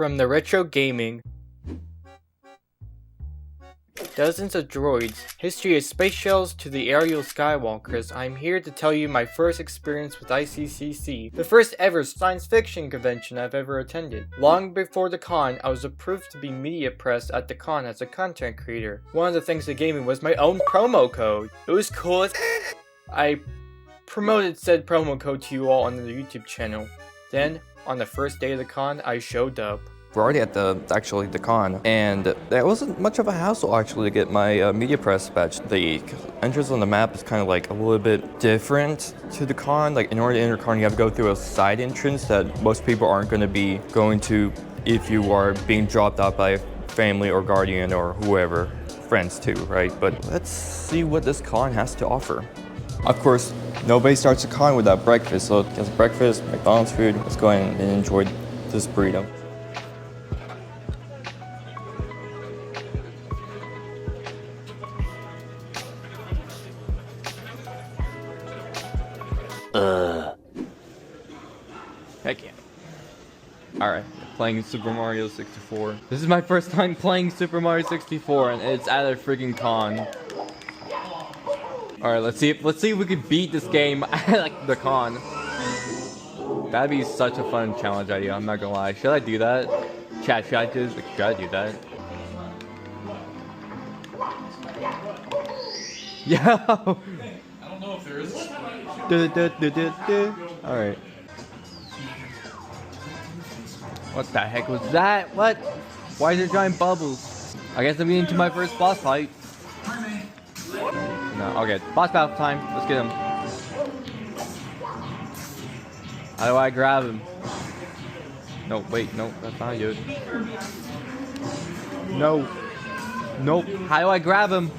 From the retro gaming, dozens of droids, history of space shells to the aerial skywalkers, I'm here to tell you my first experience with ICCC, the first ever science fiction convention I've ever attended. Long before the con, I was approved to be media press at the con as a content creator. One of the things they gave me was my own promo code. It was cool as I promoted said promo code to you all on the YouTube channel. Then, on the first day of the con, I showed up. We're already at the con, and it wasn't much of a hassle actually to get my media press badge. The entrance on the map is kind of like a little bit different to the con. Like in order to enter con, you have to go through a side entrance that most people aren't going to be going to if you are being dropped off by a family or guardian or whoever, friends too, right? But let's see what this con has to offer. Of course, nobody starts a con without breakfast, so get some breakfast, McDonald's food. Let's go ahead and enjoy this burrito. Heck yeah. Alright, playing Super Mario 64. This is my first time playing Super Mario 64 and it's at a freaking con. Alright, let's see if we can beat this game at like the con. That'd be such a fun challenge idea, I'm not gonna lie. Should I do that? Chat, should I do that? Yo! I don't know if there is a Alright. What the heck was that? What? Why are there giant bubbles? I guess I'm getting to my first boss fight. No, okay. Boss battle time. Let's get him. How do I grab him? No, wait, no, that's not good. No. Nope. How do I grab him?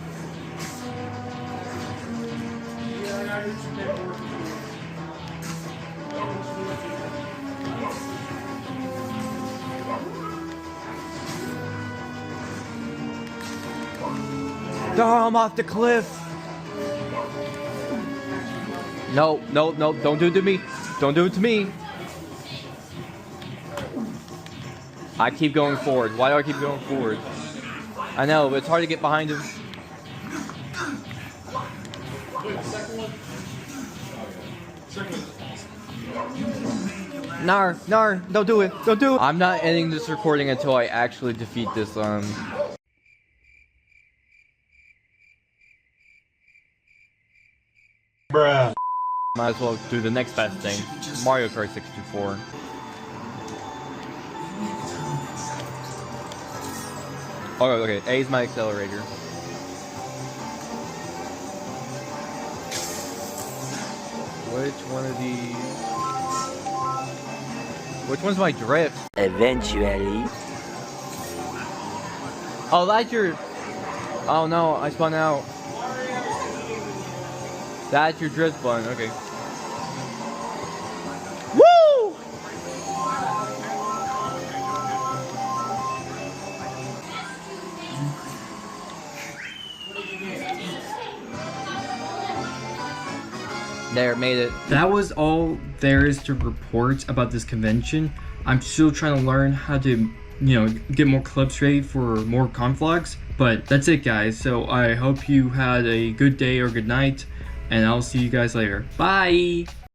Oh, I'm off the cliff. No, don't do it to me. Don't do it to me. I keep going forward. Why do I keep going forward? I know, but it's hard to get behind him. Nar, don't do it. Don't do it. I'm not ending this recording until I actually defeat this, Bruh. Might as well do the next best thing. Mario Kart 64. Oh, okay. A is my accelerator. Which one of these? Which one's my drift? Eventually. Oh, that's your... Oh no, I spun out. That's your drift button, okay. Woo! There, made it. That was all there is to report about this convention. I'm still trying to learn how to, get more clips ready for more con vlogs. But that's it, guys. So I hope you had a good day or good night. And I'll see you guys later. Bye!